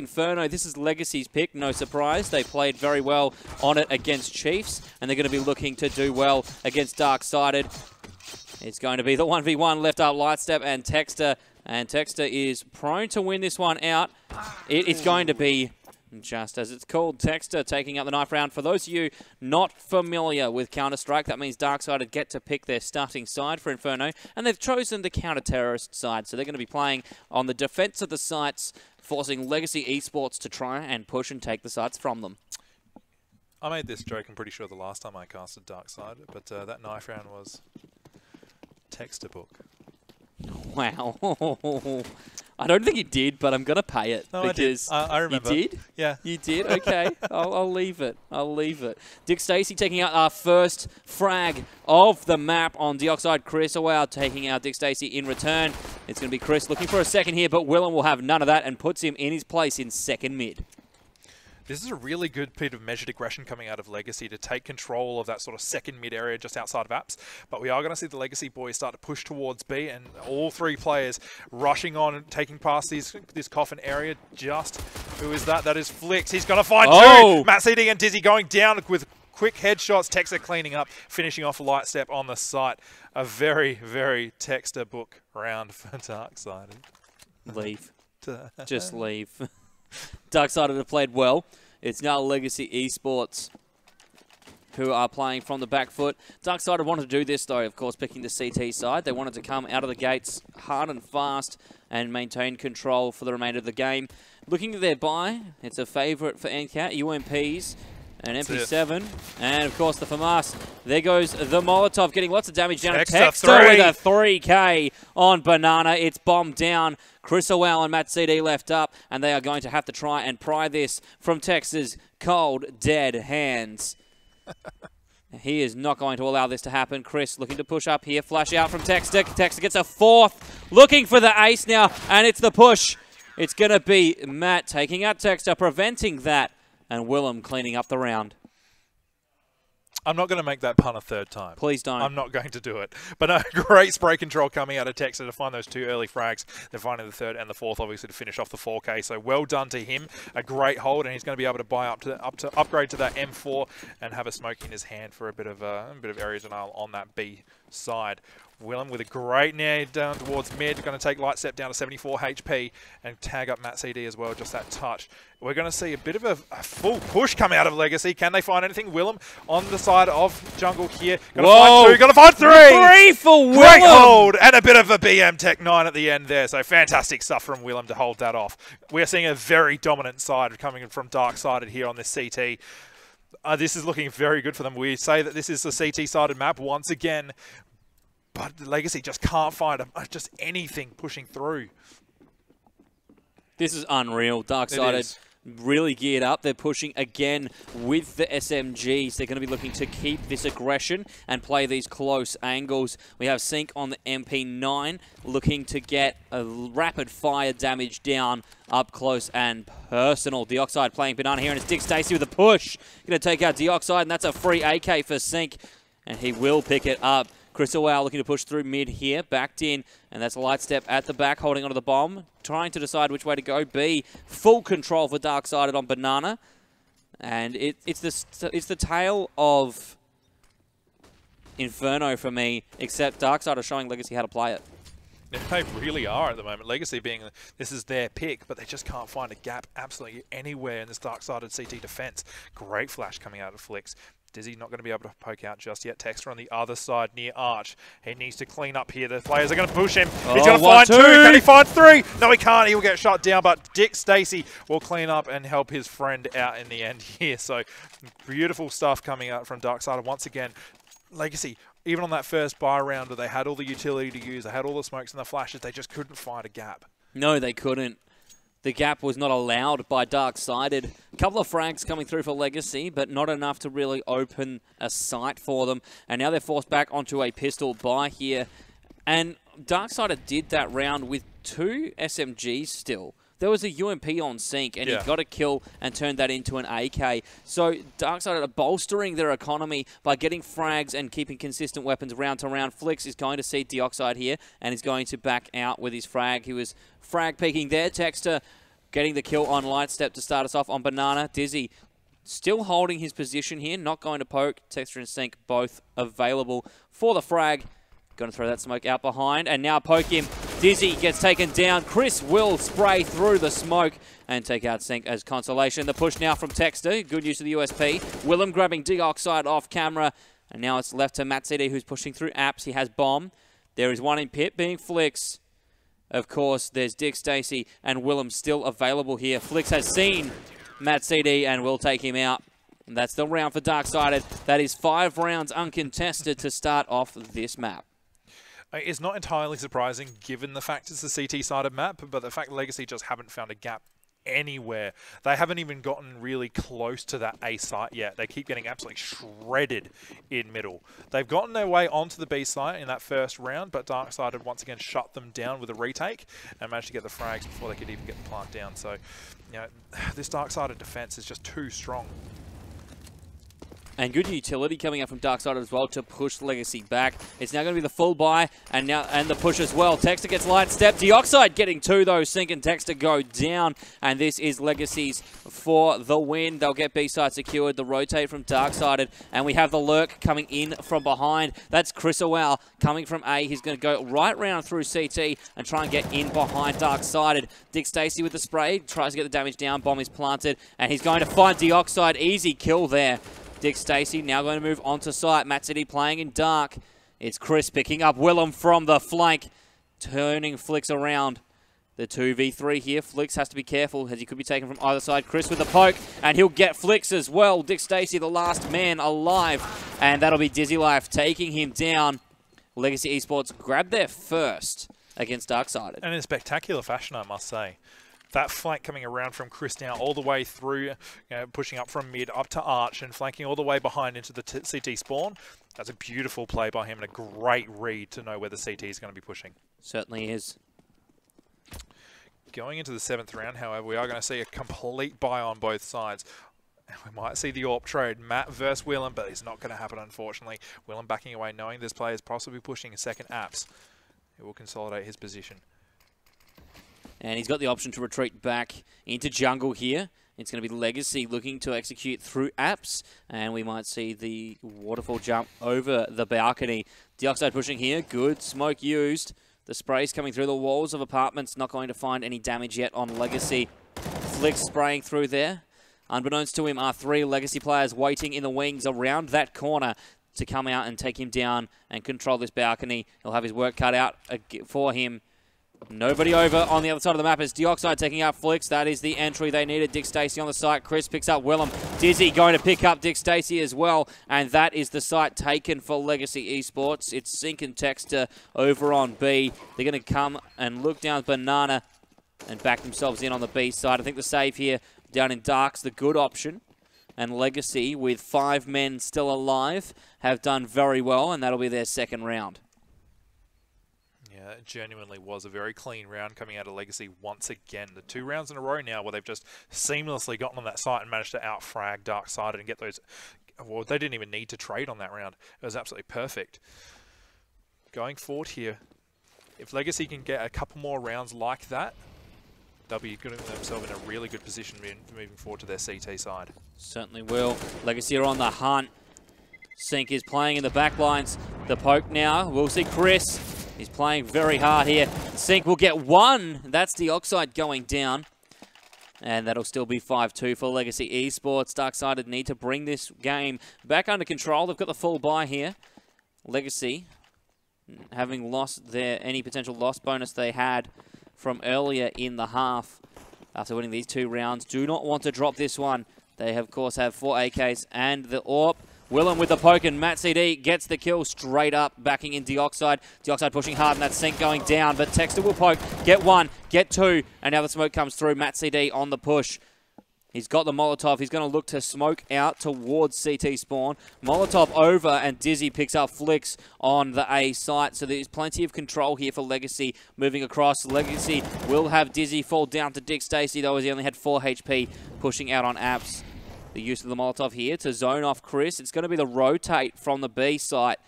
Inferno, this is Legacy's pick, no surprise. They played very well on it against Chiefs, and they're going to be looking to do well against Dark-Sided. It's going to be the 1v1 left up Lightstep and Texter, and Texter is prone to win this one out. It's going to be, just as it's called, Texter taking up the knife round. For those of you not familiar with Counter-Strike, that means Dark-Sided get to pick their starting side for Inferno, and they've chosen the counter-terrorist side, so they're going to be playing on the defense of the sites, forcing Legacy Esports to try and push and take the sites from them. I made this joke, I'm pretty sure, the last time I casted Dark-Sided, but that knife round was textbook. Wow. I don't think you did, but I'm going to pay it. No, because I did. I remember. You did? Yeah. You did? Okay. I'll leave it. I'll leave it. Dick Stacey taking out our first frag of the map on Deoxide. Chris Wow taking out Dick Stacey in return. It's going to be Chris looking for a second here, but Willem will have none of that and puts him in his place in second mid. This is a really good bit of measured aggression coming out of Legacy to take control of that sort of second mid area just outside of apps. But we are going to see the Legacy boys start to push towards B, and all three players rushing on and taking past this coffin area. Just, who is that? That is Flix. He's going to find two. Matt CD and Dizzy going down with quick headshots. Texter cleaning up, finishing off a light step on the site. A very, very Texter book round for Dark-Sided. Leave. Just leave. Dark-Sided have played well. It's now Legacy Esports who are playing from the back foot. Dark-Sided wanted to do this, though, of course, picking the CT side. They wanted to come out of the gates hard and fast and maintain control for the remainder of the game. Looking at their buy, it's a favourite for NCAT, UMPs, and MP7, and of course the FAMAS. There goes the Molotov, getting lots of damage down. Texter with a 3K on Banana. It's bombed down. Chris Owell and Matt CD left up, and they are going to have to try and pry this from Tex's cold, dead hands. He is not going to allow this to happen. Chris looking to push up here. Flash out from Texter. Texter gets a fourth. Looking for the ace now, and it's the push. It's going to be Matt taking out Texter, preventing that. And Willem cleaning up the round. I'm not going to make that pun a third time. Please don't. I'm not going to do it. But a great spray control coming out of Texter to find those two early frags. They're finding the third and the fourth, obviously, to finish off the 4K. So well done to him. A great hold, and he's going to be able to buy up to upgrade to that M4 and have a smoke in his hand for a bit of area denial on that B side. Willem with a great nair down towards mid. Going to take light step down to 74 HP and tag up Matt CD as well, just that touch. We're going to see a bit of a full push come out of Legacy. Can they find anything? Willem on the side of jungle here. Going to find two, going to find three! 3 for Willem! Great hold, and a bit of a BM Tech 9 at the end there. So fantastic stuff from Willem to hold that off. We're seeing a very dominant side coming from Dark-Sided here on this CT. This is looking very good for them. We say that this is a CT-sided map once again, but Legacy just can't find just anything pushing through. This is unreal. Dark-Sided really geared up. They're pushing again with the SMGs. They're going to be looking to keep this aggression and play these close angles. We have Sync on the MP9 looking to get a rapid fire damage down up close and personal. Deoxide playing Banana here, and it's Dick Stacey with a push. Going to take out Deoxide, and that's a free AK for Sync, and he will pick it up. Chris Wow looking to push through mid here, backed in, and that's a light step at the back, holding onto the bomb, trying to decide which way to go. B, full control for Dark-Sided on Banana, and it's the tale of Inferno for me, except Dark-Sided showing Legacy how to play it. They really are at the moment. Legacy being, this is their pick, but they just can't find a gap absolutely anywhere in this Dark-Sided CT defense. Great flash coming out of Flix. Dizzy not going to be able to poke out just yet. Texter on the other side near Arch. He needs to clean up here. The players are going to push him. He's going to find two. Can he find three? No, he can't. He will get shot down, but Dick Stacey will clean up and help his friend out in the end here. So beautiful stuff coming out from Dark-Sided once again. Legacy, even on that first buy round where they had all the utility to use, they had all the smokes and the flashes, they just couldn't find a gap. No, they couldn't. The gap was not allowed by Dark-Sided. A couple of frags coming through for Legacy, but not enough to really open a sight for them. And now they're forced back onto a pistol buy here. And Dark-Sided did that round with 2 SMGs still. There was a UMP on Sync, and he got a kill and turned that into an AK. So Dark-Sided are bolstering their economy by getting frags and keeping consistent weapons round to round. Flix is going to see Deoxide here, and is going to back out with his frag. He was frag peeking there. Texter getting the kill on Lightstep to start us off on Banana. Dizzy still holding his position here, not going to poke. Texture and Sync both available for the frag. Going to throw that smoke out behind, and now poke him. Dizzy gets taken down. Chris will spray through the smoke and take out Sync as consolation. The push now from Texter. Good use of the USP. Willem grabbing Dioxide off camera, and now it's left to Matt CD, who's pushing through apps. He has bomb. There is one in pit being Flix. Of course, there's Dick Stacey and Willem still available here. Flix has seen Matt CD and will take him out. And that's the round for Darksided. That is 5 rounds uncontested to start off this map. It's not entirely surprising given the fact it's a CT-sided map, but the fact Legacy just haven't found a gap anywhere. They haven't even gotten really close to that A site yet. They keep getting absolutely shredded in middle. They've gotten their way onto the B site in that first round, but Darksided once again shut them down with a retake and managed to get the frags before they could even get the plant down. So, you know, this Darksided defense is just too strong. And good utility coming out from Darksided as well to push Legacy back. It's now going to be the full buy and the push as well. Texter gets light step. Dioxide getting 2 though. Sync and Texter go down. And this is Legacy's for the win. They'll get B-side secured. The rotate from Darksided. And we have the lurk coming in from behind. That's Chris Owal coming from A. He's going to go right round through CT and try and get in behind Darksided. Dick Stacey with the spray. Tries to get the damage down. Bomb is planted. And he's going to find Dioxide. Easy kill there. Dick Stacey now going to move onto site. Matt City playing in dark. It's Chris picking up Willem from the flank, turning Flix around. The 2v3 here. Flix has to be careful as he could be taken from either side. Chris with the poke, and he'll get Flix as well. Dick Stacey, the last man alive, and that'll be Dizzy Life taking him down. Legacy Esports grabbed their first against Darksided. And in spectacular fashion, I must say. That flank coming around from Chris now all the way through, you know, pushing up from mid up to Arch and flanking all the way behind into the CT spawn. That's a beautiful play by him and a great read to know where the CT is going to be pushing. Certainly is. Going into the 7th round, however, we are going to see a complete buy on both sides. We might see the AWP trade, Matt versus Willem, but it's not going to happen, unfortunately. Willem backing away, knowing this player is possibly pushing a second apps. It will consolidate his position. And he's got the option to retreat back into jungle here. It's going to be Legacy looking to execute through apps. And we might see the waterfall jump over the balcony. Dioxide pushing here. Good smoke used. The spray's coming through the walls of apartments. Not going to find any damage yet on Legacy. Flix spraying through there. Unbeknownst to him are 3 Legacy players waiting in the wings around that corner to come out and take him down and control this balcony. He'll have his work cut out for him. Nobody over on the other side of the map as Dioxide taking out Flix. That is the entry they needed. Dick Stacey on the site. Chris picks up Willem. Dizzy going to pick up Dick Stacey as well. And that is the site taken for Legacy Esports. It's Sync and Texter over on B. They're going to come and look down Banana and back themselves in on the B side. I think the save here down in Dark's the good option. And Legacy, with 5 men still alive, have done very well. And that'll be their 2nd round. It genuinely was a very clean round coming out of Legacy once again. The 2 rounds in a row now where they've just seamlessly gotten on that site and managed to out-frag Darksided and get those... Well, they didn't even need to trade on that round. It was absolutely perfect. Going forward here, if Legacy can get a couple more rounds like that, they'll be putting themselves in a really good position moving forward to their CT side. Certainly will. Legacy are on the hunt. Sync is playing in the back lines. The poke now. We'll see Chris. He's playing very hard here. Sync will get 1. That's Dioxide going down. And that'll still be 5-2 for Legacy Esports. Darksided need to bring this game back under control. They've got the full buy here. Legacy, having lost any potential loss bonus they had from earlier in the half after winning these 2 rounds, do not want to drop this one. They, of course, have 4 AKs and the AWP. Willem with the poke, and Matt CD gets the kill straight up, backing in Dioxide. Dioxide pushing hard, and that Sync going down, but Texter will poke, get 1, get 2, and now the smoke comes through. Matt CD on the push. He's got the Molotov. He's going to look to smoke out towards CT spawn. Molotov over, and Dizzy picks up Flix on the A site. So there's plenty of control here for Legacy moving across. Legacy will have Dizzy fall down to Dick Stacey, though, as he only had 4 HP, pushing out on apps. The use of the Molotov here to zone off Chris. It's going to be the rotate from the B site.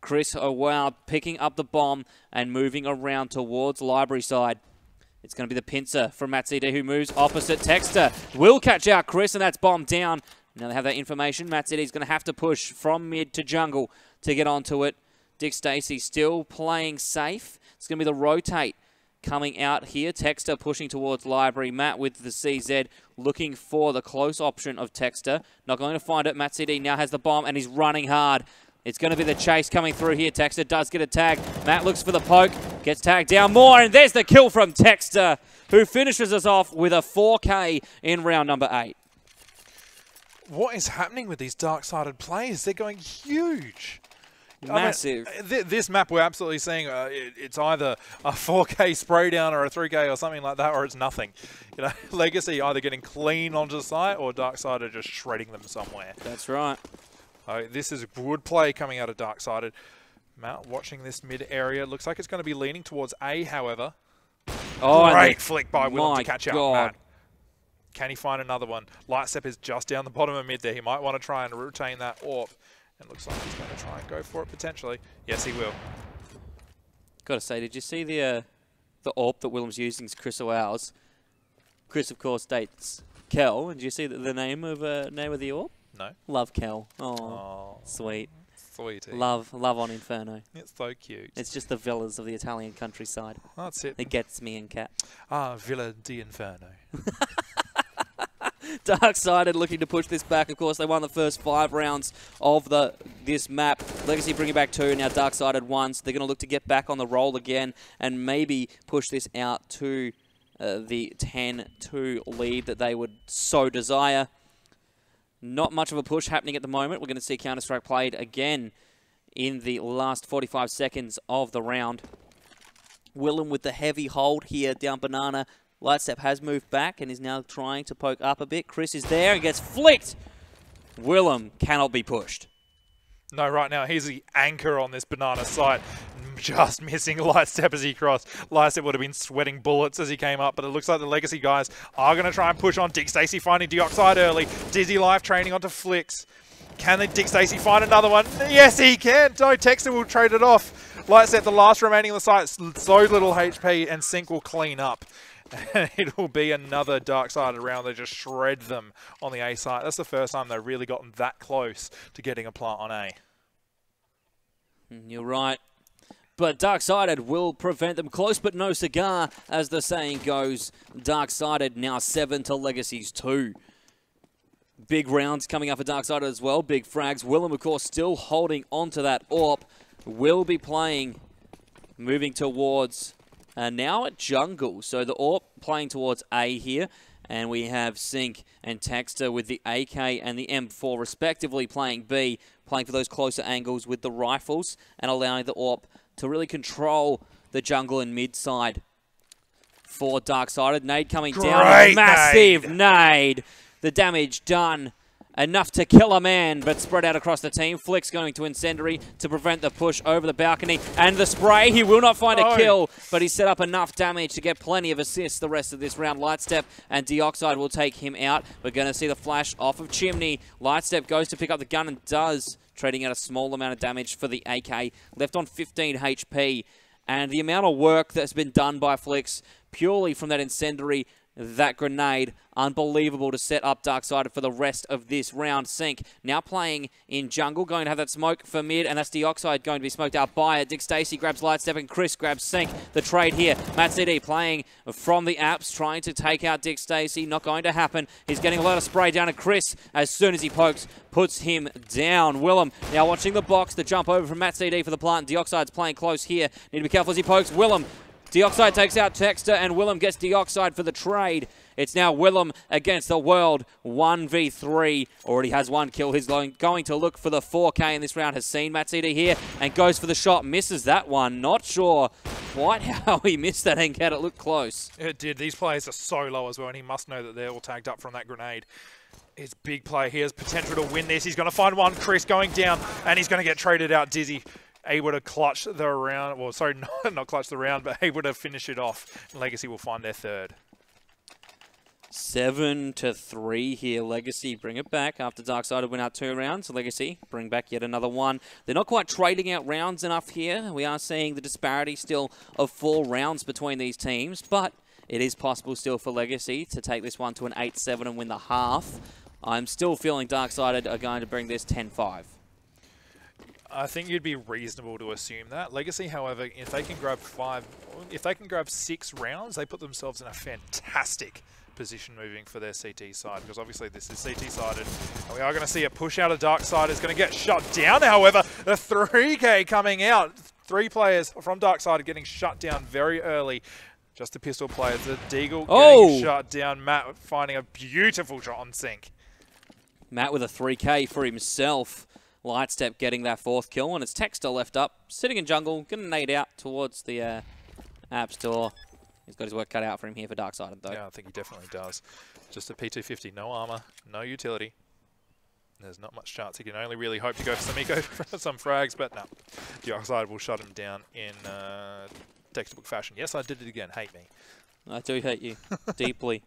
Chris Owal picking up the bomb and moving around towards Library side. It's going to be the pincer from Matt CD who moves opposite. Texter will catch out Chris, and that's bombed down. Now they have that information. Matt CD is going to have to push from mid to jungle to get onto it. Dick Stacey still playing safe. It's going to be the rotate coming out here. Texter pushing towards library. Matt with the CZ looking for the close option of Texter. Not going to find it. Matt CD now has the bomb and he's running hard. It's going to be the chase coming through here. Texter does get a tag. Matt looks for the poke. Gets tagged down more. And there's the kill from Texter, who finishes us off with a 4K in round number 8. What is happening with these dark-sided players? They're going huge. Massive. I mean, this map we're absolutely seeing it's either a 4K spray down or a 3K or something like that, or it's nothing. You know, Legacy either getting clean onto the site or Darksided just shredding them somewhere. That's right. This is good play coming out of Darksided. Matt watching this mid area. Looks like it's going to be leaning towards A, however. Oh, great flick by Willem to catch God. out Matt. Can he find another one? Lightstep is just down the bottom of mid there. He might want to try and retain that AWP. It looks like he's going to try and go for it potentially. Yes, he will. Gotta say, did you see the AWP that Willem's using is Chris O'Owls? Chris, of course, dates Kel. And did you see the name of the AWP? No. Love Kel. Oh, sweet. Sweetie. Love on Inferno. It's so cute. It's just the villas of the Italian countryside. That's it. It gets me and Cat. Ah, Villa di Inferno. Darksided looking to push this back. Of course, they won the first 5 rounds of this map. Legacy bringing back 2, now Darksided 1. So they're going to look to get back on the roll again and maybe push this out to the 10-2 lead that they would so desire. Not much of a push happening at the moment. We're going to see Counter-Strike played again in the last 45 seconds of the round. Willem with the heavy hold here down Banana. Lightstep has moved back and is now trying to poke up a bit. Chris is there and gets flicked. Willem cannot be pushed. No, right now he's the anchor on this Banana site. Just missing Lightstep as he crossed. Lightstep would have been sweating bullets as he came up, but it looks like the Legacy guys are going to try and push on. Dick Stacey finding Deoxide early. Dizzy Life training onto Flicks. Can Dick Stacey find another one? Yes, he can. No, Texter will trade it off. Lightstep, the last remaining on the site, so little HP, and Sync will clean up. It will be another Darksided round. They just shred them on the A site. That's the first time they've really gotten that close to getting a plant on A. You're right. But Darksided will prevent them. Close but no cigar, as the saying goes. Darksided now 7 to Legacy's 2. Big rounds coming up for Darksided as well. Big frags. Willem, of course, still holding on to that AWP. Will be playing, moving towards... now at jungle, so the AWP playing towards A here, and we have Sync and Texter with the AK and the M4 respectively playing B, playing for those closer angles with the rifles and allowing the AWP to really control the jungle and mid side for Darksided. Nade coming down, massive nade. The damage done. Enough to kill a man, but spread out across the team. Flick's going to Incendiary to prevent the push over the balcony. And the spray, he will not find a kill, but he set up enough damage to get plenty of assists the rest of this round. Lightstep and Deoxide will take him out. We're going to see the flash off of Chimney. Lightstep goes to pick up the gun and does, trading out a small amount of damage for the AK. Left on 15 HP. And the amount of work that's been done by Flicks, purely from that Incendiary, that grenade, unbelievable to set up Darksided for the rest of this round. Sync now playing in jungle, going to have that smoke for mid, and that's Deoxide going to be smoked out by it. Dick Stacey grabs Lightstep and Chris grabs Sync. The trade here. Matt CD playing from the apps, trying to take out Dick Stacey. Not going to happen. He's getting a lot of spray down to Chris as soon as he pokes, puts him down. Willem now watching the box, the jump over from Matt CD for the plant. Deoxide's playing close here. Need to be careful as he pokes. Willem. Deoxide takes out Texter, and Willem gets Deoxide for the trade. It's now Willem against the world, 1v3. Already has 1 kill. He's going to look for the 4K in this round. Has seen Matt CD here and goes for the shot. Misses that one. Not sure quite how he missed that NCAT. It looked close. It did. These players are so low as well, and he must know that they're all tagged up from that grenade. It's big play. He has potential to win this. He's going to find one. Chris going down, and he's going to get traded out. Dizzy able to clutch the round. Well, sorry, not clutch the round, but able to finish it off. Legacy will find their 3rd. 7-3 here. Legacy bring it back after Darksided win out 2 rounds. Legacy bring back yet another 1. They're not quite trading out rounds enough here. We are seeing the disparity still of 4 rounds between these teams, but It is possible still for Legacy to take this one to an 8-7 and win the half. I'm still feeling Darksided are going to bring this 10-5. I think you'd be reasonable to assume that. Legacy, however, if they can grab 6 rounds, they put themselves in a fantastic position moving for their CT side, because obviously this is CT sided, and we are going to see a push out of Darkside. Is going to get shut down. However, the 3K coming out. 3 players from Darkside getting shut down very early. Just the pistol players. The Deagle getting shut down. Matt finding a beautiful shot on sync. Matt with a 3K for himself. Lightstep getting that 4th kill, and it's Texter left up, sitting in jungle, going to nade out towards the App Store. He's got his work cut out for him here for Darksided, though. Yeah, I think he definitely does. Just a P250, no armor, no utility. There's not much chance. He can only really hope to go for some eco for some frags, but no. Darksided will shut him down in textbook fashion. Yes, I did it again. Hate me. I do hate you deeply.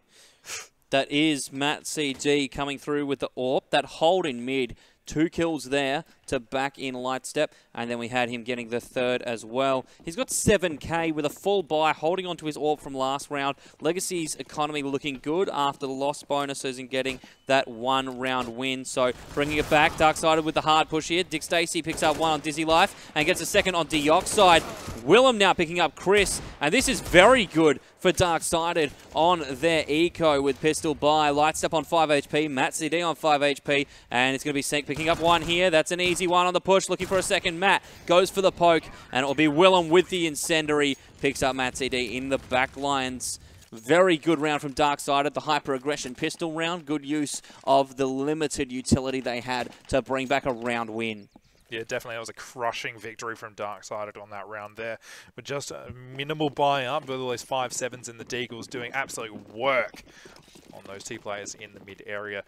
That is Matt CG coming through with the AWP. That hold in mid. 2 kills there to back in Lightstep, and then we had him getting the 3rd as well. He's got 7K with a full buy, holding on to his AWP from last round. Legacy's economy looking good after the lost bonuses and getting that 1-round win. So bringing it back, Darksided with the hard push here. Dick Stacey picks up 1 on Dizzy Life and gets a 2nd on Deoxide. Willem now picking up Chris, and this is very good for Darksided on their eco with pistol buy. Lightstep on 5 HP, Matt CD on 5 HP, and it's going to be Sync picking up 1 here. That's an easy one on the push, looking for a 2nd. Matt goes for the poke, and it will be Willem with the incendiary. Picks up Matt CD in the back lines. Very good round from Darksided, the hyper-aggression pistol round. Good use of the limited utility they had to bring back a round win. Yeah, definitely. That was a crushing victory from Darksided on that round there. But just a minimal buy-up with all those 5-7s and the Deagles doing absolute work on those 2 players in the mid area.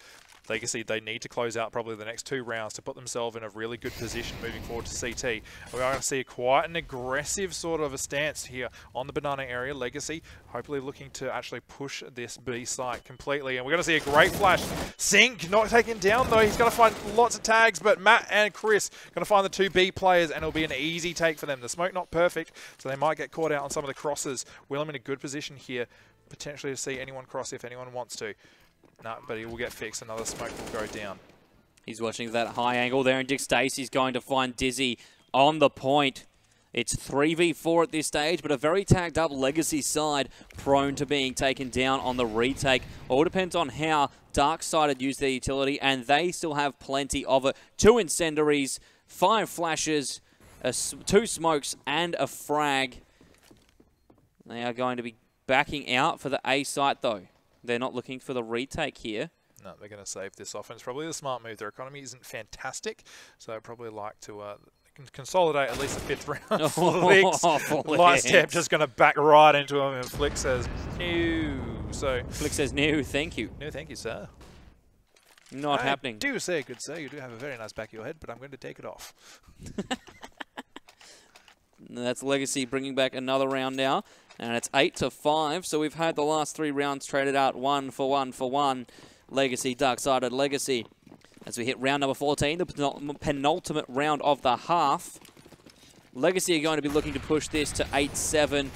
Legacy, they need to close out probably the next 2 rounds to put themselves in a really good position moving forward to CT. We are going to see quite an aggressive sort of a stance here on the banana area. Legacy hopefully looking to actually push this B site completely. And we're going to see a great flash. Sync not taken down though. He's going to find lots of tags, but Matt and Chris going to find the 2 B players, and it'll be an easy take for them. The smoke not perfect, so they might get caught out on some of the crosses. Willem in a good position here, potentially to see anyone cross if anyone wants to. No, but he will get fixed. Another smoke will go down. He's watching that high angle there, and Dick Stacey's going to find Dizzy on the point. It's 3v4 at this stage, but a very tagged up Legacy side, prone to being taken down on the retake. All depends on how Darksided use their utility, and they still have plenty of it. 2 incendiaries, 5 flashes, 2 smokes, and a frag. They are going to be backing out for the A site, though. They're not looking for the retake here. No, they're going to save this offense. Probably the smart move. Their economy isn't fantastic, so I'd probably like to consolidate at least the 5th round. Flicks. Lightstep just going to back right into him, and Flick says, no. So Flick says, no, thank you. No, thank you, sir. Not happening. I do say, good sir, you do have a very nice back of your head, but I'm going to take it off. That's Legacy bringing back another round now. And it's 8-5, so we've had the last 3 rounds traded out 1 for 1 for 1. Legacy, Darksided, Legacy. As we hit round number 14, the penultimate round of the half. Legacy are going to be looking to push this to 8-7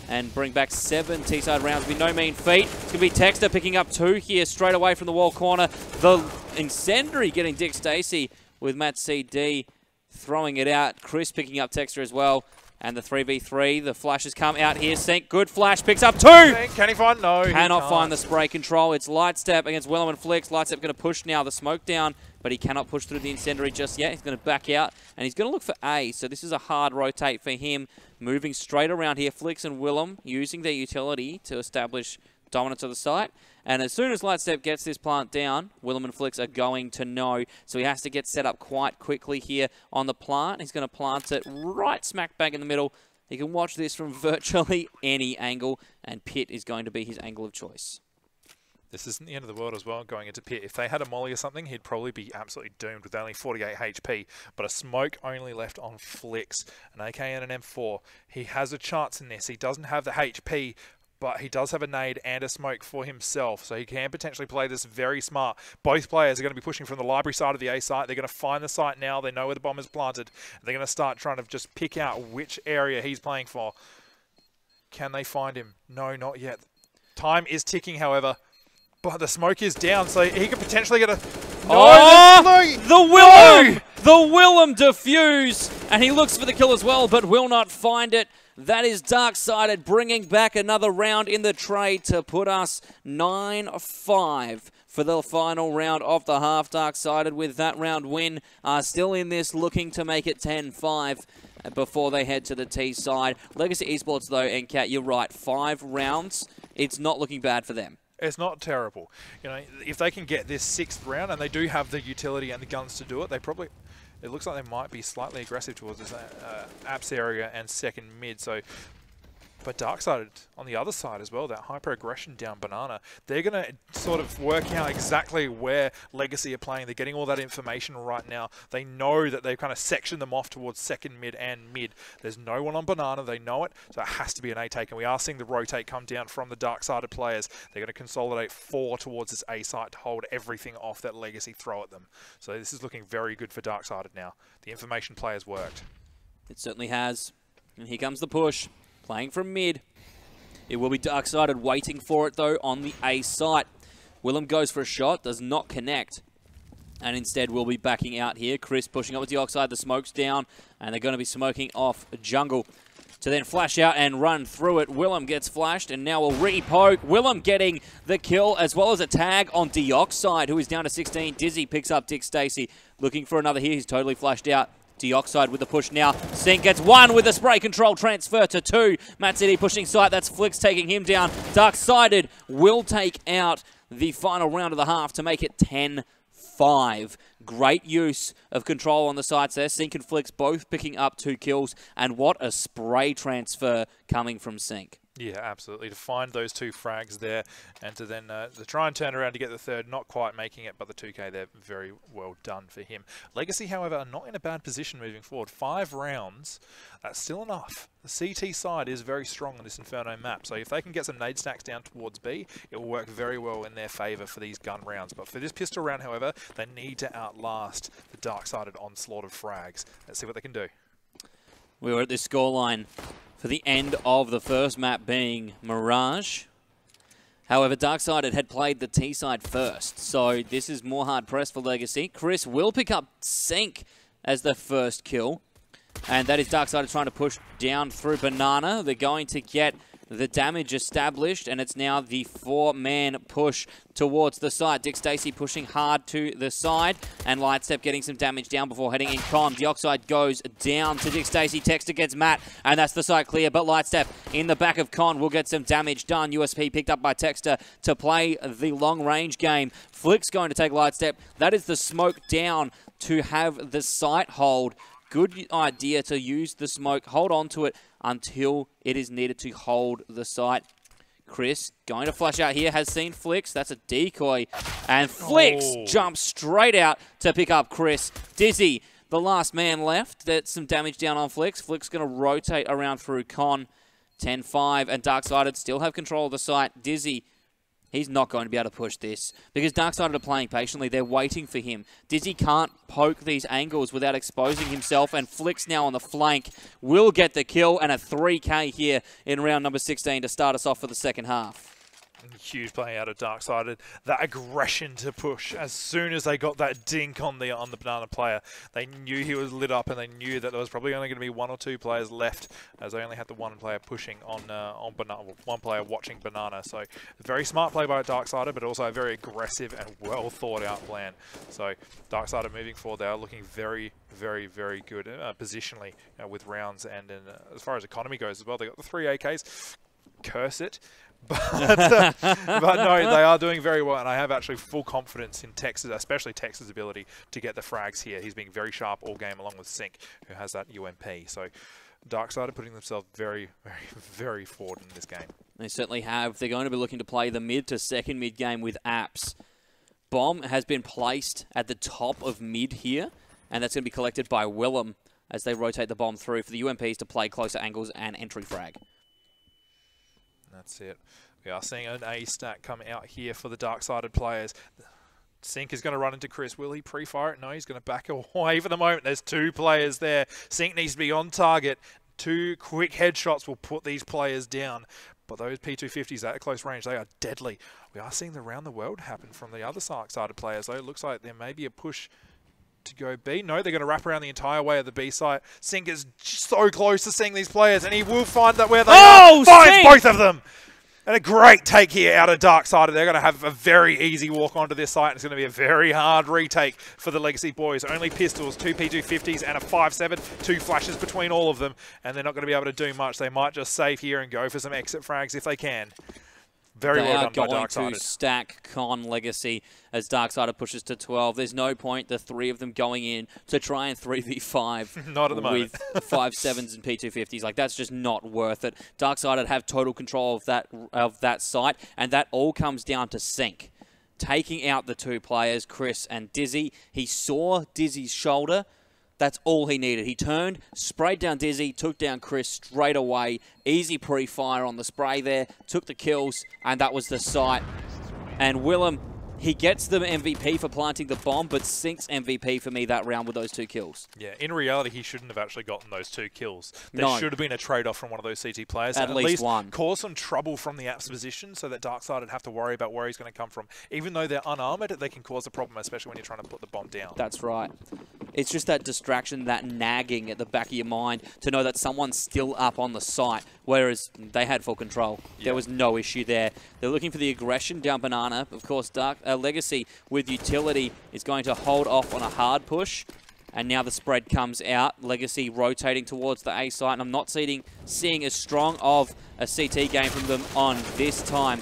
and bring back 7 T-side rounds. Be no mean feat. It's going to be Texter picking up 2 here straight away from the wall corner. The incendiary getting Dick Stacey with Matt CD throwing it out. Chris picking up Texter as well. And the 3v3, the flashes come out here. Sync, good flash, picks up 2! Can he find? No, cannot find the spray control. It's Lightstep against Willem and Flicks. Lightstep going to push now the smoke down, but he cannot push through the incendiary just yet. He's going to back out, and he's going to look for A. So this is a hard rotate for him. Moving straight around here, Flicks and Willem using their utility to establish dominance of the site. And as soon as Lightstep gets this plant down, Willem and Flicks are going to know. So he has to get set up quite quickly here on the plant. He's going to plant it right smack bang in the middle. He can watch this from virtually any angle, and Pit is going to be his angle of choice. This isn't the end of the world as well, going into Pit. If they had a molly or something, he'd probably be absolutely doomed with only 48 HP. But a smoke only left on Flicks, an AK and an M4. He has a chance in this. He doesn't have the HP, but he does have a nade and a smoke for himself, so he can potentially play this very smart. Both players are going to be pushing from the library side of the A site. They're going to find the site now. They know where the bomb is planted. They're going to start trying to just pick out which area he's playing for. Can they find him? No, not yet. Time is ticking, however. But the smoke is down, so he could potentially get a... The Willem defuse, and he looks for the kill as well, but will not find it. That is Darksided bringing back another round in the trade to put us 9-5 for the final round of the half. Darksided with that round win are still in this, looking to make it 10-5 before they head to the T side. Legacy Esports though, and Kat, you're right, 5 rounds. It's not looking bad for them. It's not terrible. You know, if they can get this 6th round, and they do have the utility and the guns to do it, they probably... It looks like they might be slightly aggressive towards this apps area and second mid. So, but Darksided on the other side as well, that hyper aggression down Banana, they're going to sort of work out exactly where Legacy are playing. They're getting all that information right now. They know that they've kind of sectioned them off towards second mid and mid. There's no one on Banana. They know it. So it has to be an A take. And we are seeing the rotate come down from the Darksided players. They're going to consolidate 4 towards this A site to hold everything off that Legacy throw at them. So this is looking very good for Darksided now. The information players worked. It certainly has. And here comes the push. Playing from mid. It will be Darksided waiting for it, though, on the A site. Willem goes for a shot, does not connect. And instead, we'll be backing out here. Chris pushing up with the Oxide. The smoke's down, and they're going to be smoking off jungle to then flash out and run through it. Willem gets flashed, and now will re-poke. Willem getting the kill, as well as a tag on Deoxide, who is down to 16. Dizzy picks up Dick Stacey, looking for another here. He's totally flashed out. Deoxide with the push now. Sync gets 1 with the spray control transfer to 2. Matt City pushing site. That's Flicks taking him down. Darksided will take out the final round of the half to make it 10-5. Great use of control on the sites there. Sync and Flicks both picking up 2 kills. And what a spray transfer coming from Sync. Yeah, absolutely. To find those 2 frags there and to then to try and turn around to get the 3rd, not quite making it, but the 2K there, very well done for him. Legacy, however, are not in a bad position moving forward. 5 rounds, that's still enough. The CT side is very strong on this Inferno map, so if they can get some nade stacks down towards B, it will work very well in their favour for these gun rounds. But for this pistol round, however, they need to outlast the Darksided onslaught of frags. Let's see what they can do. We were at this scoreline for the end of the first map being Mirage. However, Darksided had played the T side first, so this is more hard pressed for Legacy. Chris will pick up Sync as the first kill, and that is Darksided trying to push down through Banana. They're going to get the damage established, and it's now the 4-man push towards the side. Dick Stacey pushing hard to the side, and Lightstep getting some damage down before heading in con. Deoxide goes down to Dick Stacey. Texter gets Matt, and that's the side clear, but Lightstep in the back of con will get some damage done. USP picked up by Texter to play the long-range game. Flick's going to take Lightstep. That is the smoke down to have the site hold. Good idea to use the smoke, hold on to it until it is needed to hold the site. Chris going to flash out here, has seen Flicks. That's a decoy. And Flicks jumps straight out to pick up Chris. Dizzy, the last man left. That's some damage down on Flicks. Flicks going to rotate around through con. 10-5, and Darksided still have control of the site. Dizzy, he's not going to be able to push this because Darksided are playing patiently. They're waiting for him. Dizzy can't poke these angles without exposing himself, and Flicks now on the flank will get the kill, and a 3K here in round number 16 to start us off for the second half. Huge play out of Darksided. That aggression to push. As soon as they got that dink on the Banana player, they knew he was lit up, and they knew that there was probably only going to be 1 or 2 players left, as they only had the 1 player pushing on Banana, 1 player watching Banana. So very smart play by Darksided, but also a very aggressive and well thought out plan. So Darksided moving forward, they are looking very, very, very good positionally with rounds, and as far as economy goes as well, they got the 3 AKs. Curse it. But no, they are doing very well, and I have actually full confidence in Texas, especially Texas' ability to get the frags here. He's being very sharp all game, along with Sync, who has that UMP. So Darksided putting themselves very, very, very forward in this game. They certainly have. They're going to be looking to play the mid to second mid game with apps. Bomb has been placed at the top of mid here, and that's going to be collected by Willem as they rotate the bomb through for the UMPs to play closer angles and entry frag. That's it. We are seeing an A stack come out here for the Darksided players. Sync is going to run into Chris. Will he pre-fire it? No, he's going to back away for the moment. There's 2 players there. Sync needs to be on target. 2 quick headshots will put these players down. But those P250s at close range, they are deadly. We are seeing the round the world happen from the other side players, though. It looks like there may be a push to go B. No, they're going to wrap around the entire way of the B site. Sink is so close to seeing these players, and he will find that where they are. Finds both of them! And a great take here out of Darksided. They're going to have a very easy walk onto this site. It's going to be a very hard retake for the Legacy boys. Only pistols, 2 P250s and a 5.7. 2 flashes between all of them. And they're not going to be able to do much. They might just save here and go for some exit frags if they can. Very well done by Darksided. They are going to stack Con Legacy as Darksided pushes to 12. There's no point, the 3 of them going in to try and 3v5 not at the moment. with 5.7s and P250s. Like, that's just not worth it. Darksided have total control of that site, and that all comes down to Sync. Taking out the 2 players, Chris and Dizzy. He saw Dizzy's shoulder. That's all he needed. He turned, sprayed down Dizzy, took down Chris straight away. Easy pre-fire on the spray there, took the kills, and that was the sight. And Willem, he gets the MVP for planting the bomb, but Sync's MVP for me that round with those 2 kills. Yeah, in reality, he shouldn't have actually gotten those 2 kills. There should have been a trade-off from one of those CT players. At least one. Cause some trouble from the app's position so that Darksided have to worry about where he's going to come from. Even though they're unarmored, they can cause a problem, especially when you're trying to put the bomb down. That's right. It's just that distraction, that nagging at the back of your mind to know that someone's still up on the site, whereas they had full control. Yeah. There was no issue there. They're looking for the aggression down Banana. Of course, Legacy with utility is going to hold off on a hard push. And now the spread comes out. Legacy rotating towards the A site. And I'm not seeing as strong of a CT game from them on this time.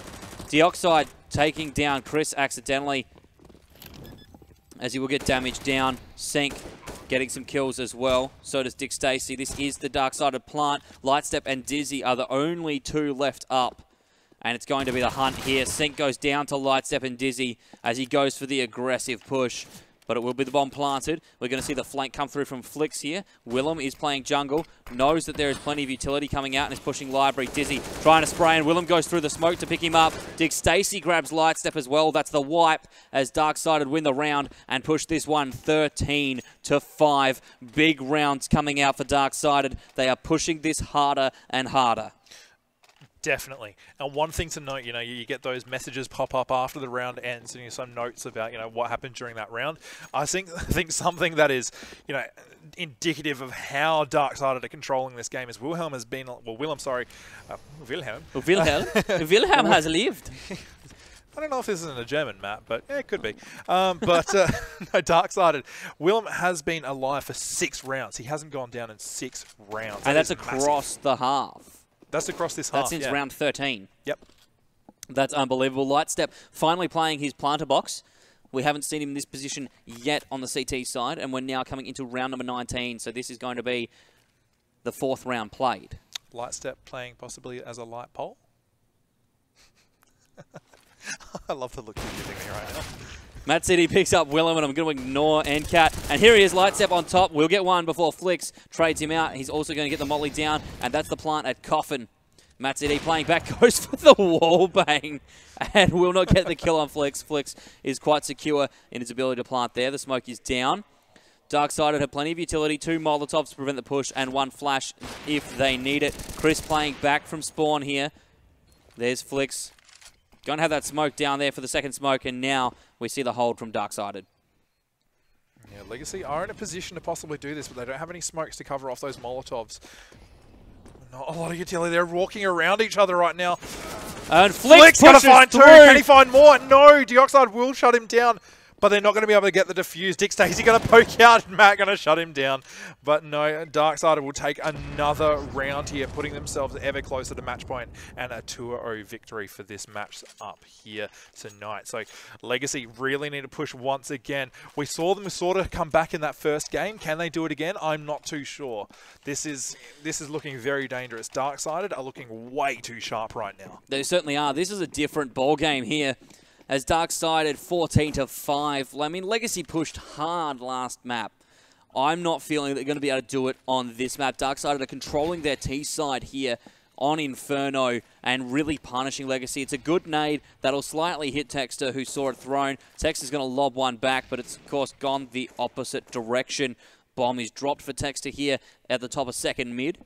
Deoxide taking down Chris accidentally, as he will get damaged down. Sync getting some kills as well. So does Dick Stacey. This is the Darksided plant. Lightstep and Dizzy are the only 2 left up. And it's going to be the hunt here. Sync goes down to Lightstep and Dizzy as he goes for the aggressive push. But it will be the bomb planted. We're going to see the flank come through from Flix here. Willem is playing jungle, knows that there is plenty of utility coming out and is pushing Library. Dizzy trying to spray, and Willem goes through the smoke to pick him up. Dick Stacey grabs Lightstep as well. That's the wipe as Darksided win the round and push this one 13-5. Big rounds coming out for Darksided. They are pushing this harder and harder. Definitely. And one thing to note, you get those messages pop up after the round ends and some notes about, what happened during that round. I think something that is, indicative of how Darksided are controlling this game is Wilhelm has been, Willem has lived. I don't know if this isn't a German map, but yeah, it could be. No, Darksided. Willem has been alive for 6 rounds. He hasn't gone down in 6 rounds. And that's across the half. That's across this half, That's since round 13. Yep. That's unbelievable. Lightstep finally playing his planter box. We haven't seen him in this position yet on the CT side, and we're now coming into round number 19, so this is going to be the 4th round played. Lightstep playing possibly as a light pole? I love the look you're giving me right now. Matt City picks up Willem, and I'm going to ignore NCAT. And here he is, Lightstep on top. We'll get one before Flix trades him out. He's also going to get the Motley down, and that's the plant at Coffin. Matt City playing back, goes for the wall bang, and will not get the kill on Flix. Flix is quite secure in his ability to plant there. The smoke is down. Darksided have plenty of utility, 2 Molotovs to prevent the push, and 1 flash if they need it. Chris playing back from spawn here. There's Flix. Going to have that smoke down there for the second smoke, and now we see the hold from Darksided. Yeah, Legacy are in a position to possibly do this, but they don't have any smokes to cover off those Molotovs. Not a lot of utility. They're walking around each other right now. And Flix going to find 2. Can he find more? No, Deoxide will shut him down. But they're not going to be able to get the defuse. Dick Stacey going to poke out, and Matt going to shut him down. But no, Darksided will take another round here, putting themselves ever closer to match point and a 2-0 victory for this match up here tonight. So Legacy really need to push once again. We saw them sort of come back in that first game. Can they do it again? I'm not too sure. This is looking very dangerous. Darksided are looking way too sharp right now. They certainly are. This is a different ball game here, as Darksided 14-5. I mean, Legacy pushed hard last map. I'm not feeling they're going to be able to do it on this map. Darksided are controlling their T side here on Inferno and really punishing Legacy. It's a good nade that'll slightly hit Texter, who saw it thrown. Texter's going to lob one back, but it's, of course, gone the opposite direction. Bomb is dropped for Texter here at the top of second mid.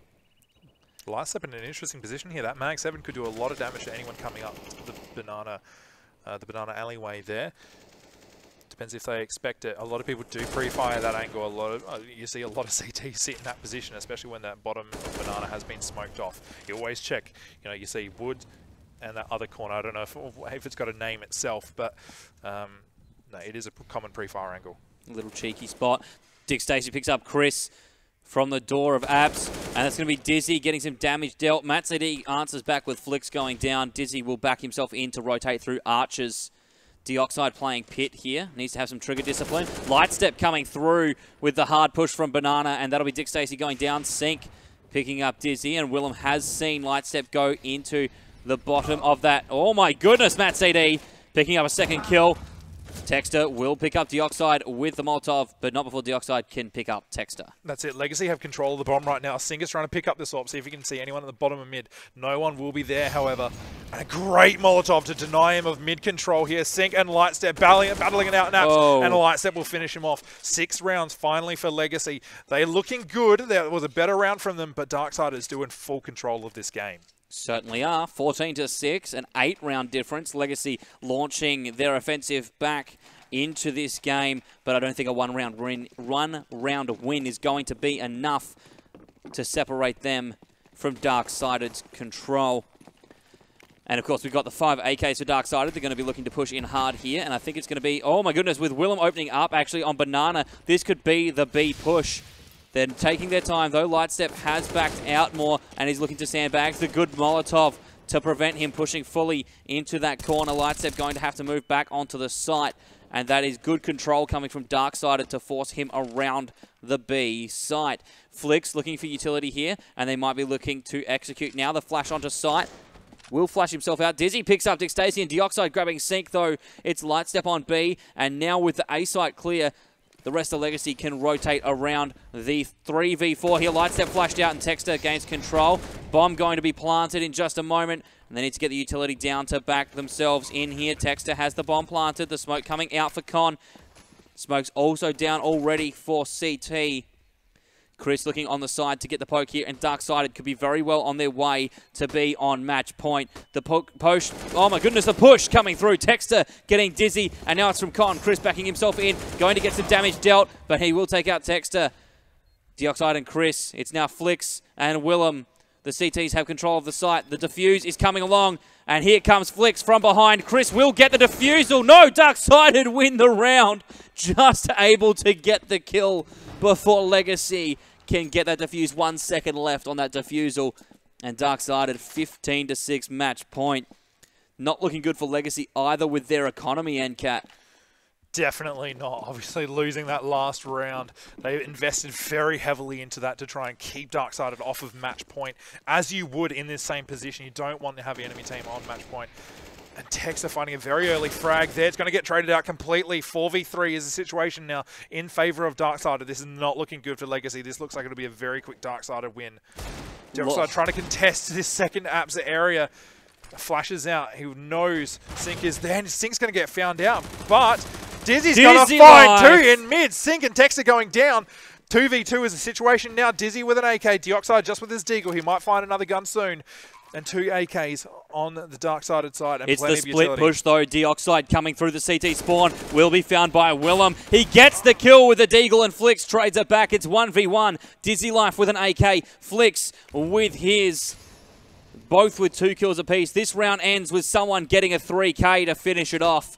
Lightstep in an interesting position here. That Mag 7 could do a lot of damage to anyone coming up the banana alleyway there. Depends if they expect it. A lot of people do pre-fire that angle. You see a lot of CT sit in that position, especially when that bottom banana has been smoked off. You always check. You know, you see wood and that other corner. I don't know if it's got a name itself, but no, it is a common pre-fire angle. A little cheeky spot. Dick Stacey picks up Chris from the door of Abs, and that's going to be Dizzy getting some damage dealt. Matt CD answers back with Flicks going down. Dizzy will back himself in to rotate through Archers. Deoxide playing pit here. Needs to have some trigger discipline. Lightstep coming through with the hard push from Banana, and that'll be Dick Stacey going down. Sync picking up Dizzy, and Willem has seen Lightstep go into the bottom of that. Oh my goodness, Matt CD picking up a second kill. Texter will pick up Deoxide with the Molotov, but not before Deoxide can pick up Texter. That's it. Legacy have control of the bomb right now. Singer's trying to pick up this op, see if he can see anyone at the bottom of mid. No one will be there, however. And a great Molotov to deny him of mid control here. Sink and Lightstep battling it out in Apps, and Lightstep will finish him off. 6 rounds finally for Legacy. They're looking good. There was a better round from them, but Darkside is doing full control of this game. Certainly are. 14-6, an 8-round difference. Legacy launching their offensive back into this game, but I don't think a one-round win is going to be enough to separate them from Darksided's control. And of course, we've got the 5 AKs for Darksided. They're going to be looking to push in hard here, and I think it's going to be, oh my goodness, with Willem opening up actually on Banana, this could be the B push. They're taking their time, though. Lightstep has backed out more, and he's looking to sandbag the good Molotov to prevent him pushing fully into that corner. Lightstep going to have to move back onto the site, and that is good control coming from Darksided to force him around the B site. Flicks looking for utility here, and they might be looking to execute now. The flash onto site. Will flash himself out. Dizzy picks up Dick Stacey, and Deoxide grabbing Sync, though. It's Lightstep on B, and now with the A site clear, the rest of Legacy can rotate around the 3v4 here. Lightstep flashed out and Texter gains control. Bomb going to be planted in just a moment. And they need to get the utility down to back themselves in here. Texter has the bomb planted. The smoke coming out for Con. Smoke's also down already for CT. Chris looking on the side to get the poke here, and Darksided could be very well on their way to be on match point. The push, oh my goodness, the push coming through. Texter getting Dizzy, and now it's from Con. Chris backing himself in, going to get some damage dealt, but he will take out Texter. Deoxide and Chris, it's now Flicks and Willem. The CTs have control of the site. The defuse is coming along, and here comes Flicks from behind. Chris will get the defusal. No, Darksided win the round. Just able to get the kill before Legacy can get that defuse. 1 second left on that defusal. And Darksided 15-6 match point. Not looking good for Legacy either with their economy, NCAT. Definitely not. Obviously losing that last round. They invested very heavily into that to try and keep Darksided off of match point, as you would in this same position. You don't want to have your enemy team on match point. And Texter finding a very early frag there. It's going to get traded out completely. 4v3 is the situation now in favor of Darksided. This is not looking good for Legacy. This looks like it'll be a very quick Darksided win. Darksided trying to contest this second Apps area. Flashes out. He knows Sync is there, and Sync's going to get found out. But Dizzy's got to find two in mid. Sync and Texter going down. 2v2 is the situation now. Dizzy with an AK. Deoxide just with his deagle. He might find another gun soon. And 2 AKs on the Darksided side. And it's the split push, though. Deoxide coming through the CT spawn will be found by Willem. He gets the kill with the deagle, and Flicks trades it back. It's 1v1. Dizzy Life with an AK. Flicks with his... both with 2 kills apiece. This round ends with someone getting a 3K to finish it off.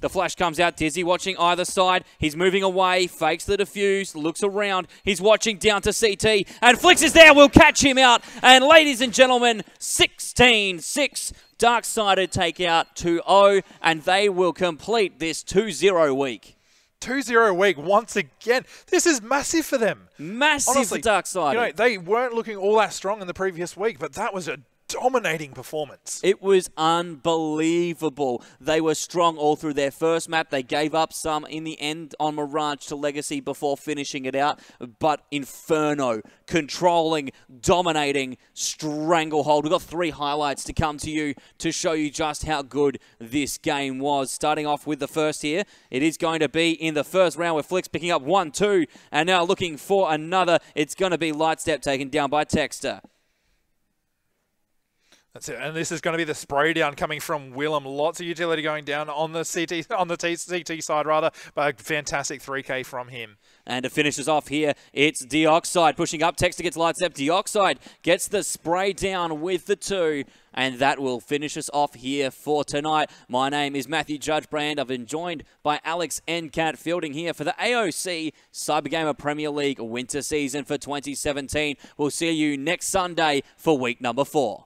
The flash comes out. Dizzy watching either side. He's moving away. Fakes the defuse. Looks around. He's watching down to CT. And Flicks is there. We'll catch him out. And ladies and gentlemen, 16-6. Darksided take out 2-0. And they will complete this 2-0 week. 2-0 week once again. This is massive for them. Massive. Honestly, for Darksided. You know, they weren't looking all that strong in the previous week, but that was a dominating performance. It was unbelievable. They were strong all through their first map. They gave up some in the end on Mirage to Legacy before finishing it out. But Inferno, controlling, dominating, stranglehold. We've got 3 highlights to come to you to show you just how good this game was. Starting off with the first here. It is going to be in the first round with Flicks picking up 1-2. And now looking for another. It's going to be Lightstep taken down by Texter. That's it, and this is going to be the spray down coming from Willem. Lots of utility going down on the CT side rather, but a fantastic 3K from him. And to finish us off here, it's Dioxide pushing up. Texter gets lights up. Dioxide gets the spray down with the 2. And that will finish us off here for tonight. My name is Matthew Judge Brand. I've been joined by Alex Ncat Fielding here for the AOC CyberGamer Premier League winter season for 2017. We'll see you next Sunday for week number 4.